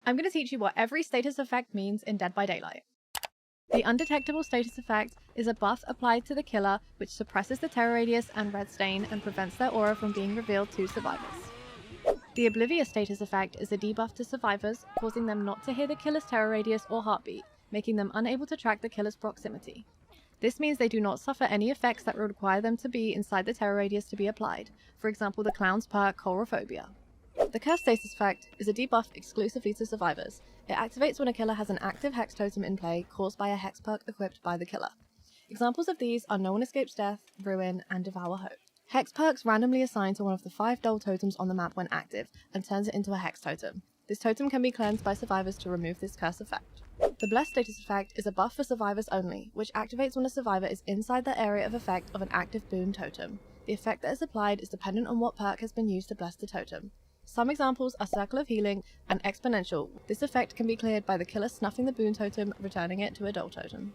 I'm going to teach you what every status effect means in Dead by Daylight. The undetectable status effect is a buff applied to the killer which suppresses the terror radius and red stain and prevents their aura from being revealed to survivors. The oblivious status effect is a debuff to survivors, causing them not to hear the killer's terror radius or heartbeat, making them unable to track the killer's proximity. This means they do not suffer any effects that would require them to be inside the terror radius to be applied, for example the clown's perk Coulrophobia. The Curse status effect is a debuff exclusively to survivors. It activates when a killer has an active hex totem in play caused by a hex perk equipped by the killer. Examples of these are No One Escapes Death, Ruin, and Devour Hope. Hex perks randomly assign to one of the 5 dull totems on the map when active, and turns it into a hex totem. This totem can be cleansed by survivors to remove this curse effect. The Blessed status effect is a buff for survivors only, which activates when a survivor is inside the area of effect of an active boon totem. The effect that is applied is dependent on what perk has been used to bless the totem. Some examples are Circle of Healing and Exponential. This effect can be cleared by the killer snuffing the boon totem, returning it to a dull totem.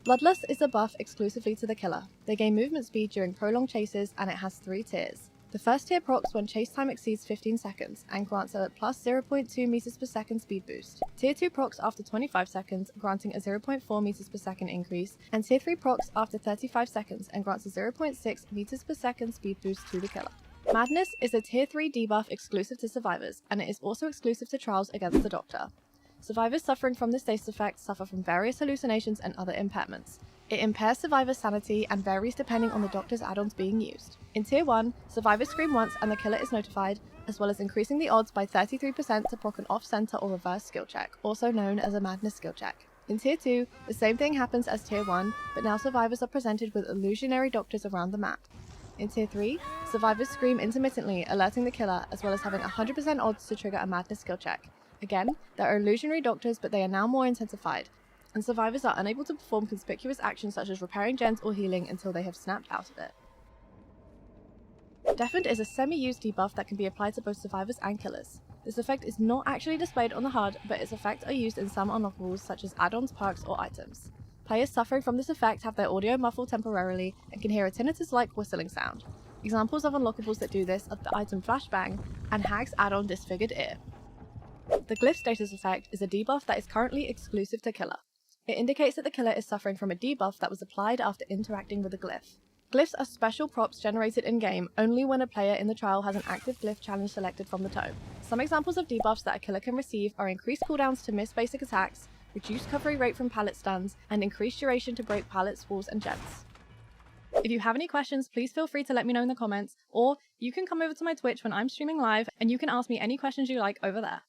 Bloodlust is a buff exclusively to the killer. They gain movement speed during prolonged chases, and it has 3 tiers. The first tier procs when chase time exceeds 15 seconds and grants a plus 0.2 meters per second speed boost. Tier 2 procs after 25 seconds, granting a 0.4 meters per second increase, and Tier 3 procs after 35 seconds and grants a 0.6 meters per second speed boost to the killer. Madness is a Tier 3 debuff exclusive to survivors, and it is also exclusive to trials against the Doctor. Survivors suffering from this status effect suffer from various hallucinations and other impairments. It impairs survivors' sanity and varies depending on the Doctor's add-ons being used. In Tier 1, survivors scream once and the killer is notified, as well as increasing the odds by 33% to proc an off-center or reverse skill check, also known as a Madness skill check. In Tier 2, the same thing happens as Tier 1, but now survivors are presented with illusionary doctors around the map. In Tier 3, survivors scream intermittently, alerting the killer, as well as having 100% odds to trigger a Madness skill check. Again, there are illusionary doctors, but they are now more intensified, and survivors are unable to perform conspicuous actions such as repairing gens or healing until they have snapped out of it. Deafened is a semi-used debuff that can be applied to both survivors and killers. This effect is not actually displayed on the HUD, but its effects are used in some unlockables such as add-ons, perks, or items. Players suffering from this effect have their audio muffled temporarily and can hear a tinnitus-like whistling sound. Examples of unlockables that do this are the item Flashbang and Hag's add-on Disfigured Ear. The Glyph status effect is a debuff that is currently exclusive to killer. It indicates that the killer is suffering from a debuff that was applied after interacting with a glyph. Glyphs are special props generated in-game only when a player in the trial has an active glyph challenge selected from the tome. Some examples of debuffs that a killer can receive are increased cooldowns to miss basic attacks, reduced recovery rate from pallet stuns, and increased duration to break pallets, walls, and gens. If you have any questions, please feel free to let me know in the comments, or you can come over to my Twitch when I'm streaming live and you can ask me any questions you like over there.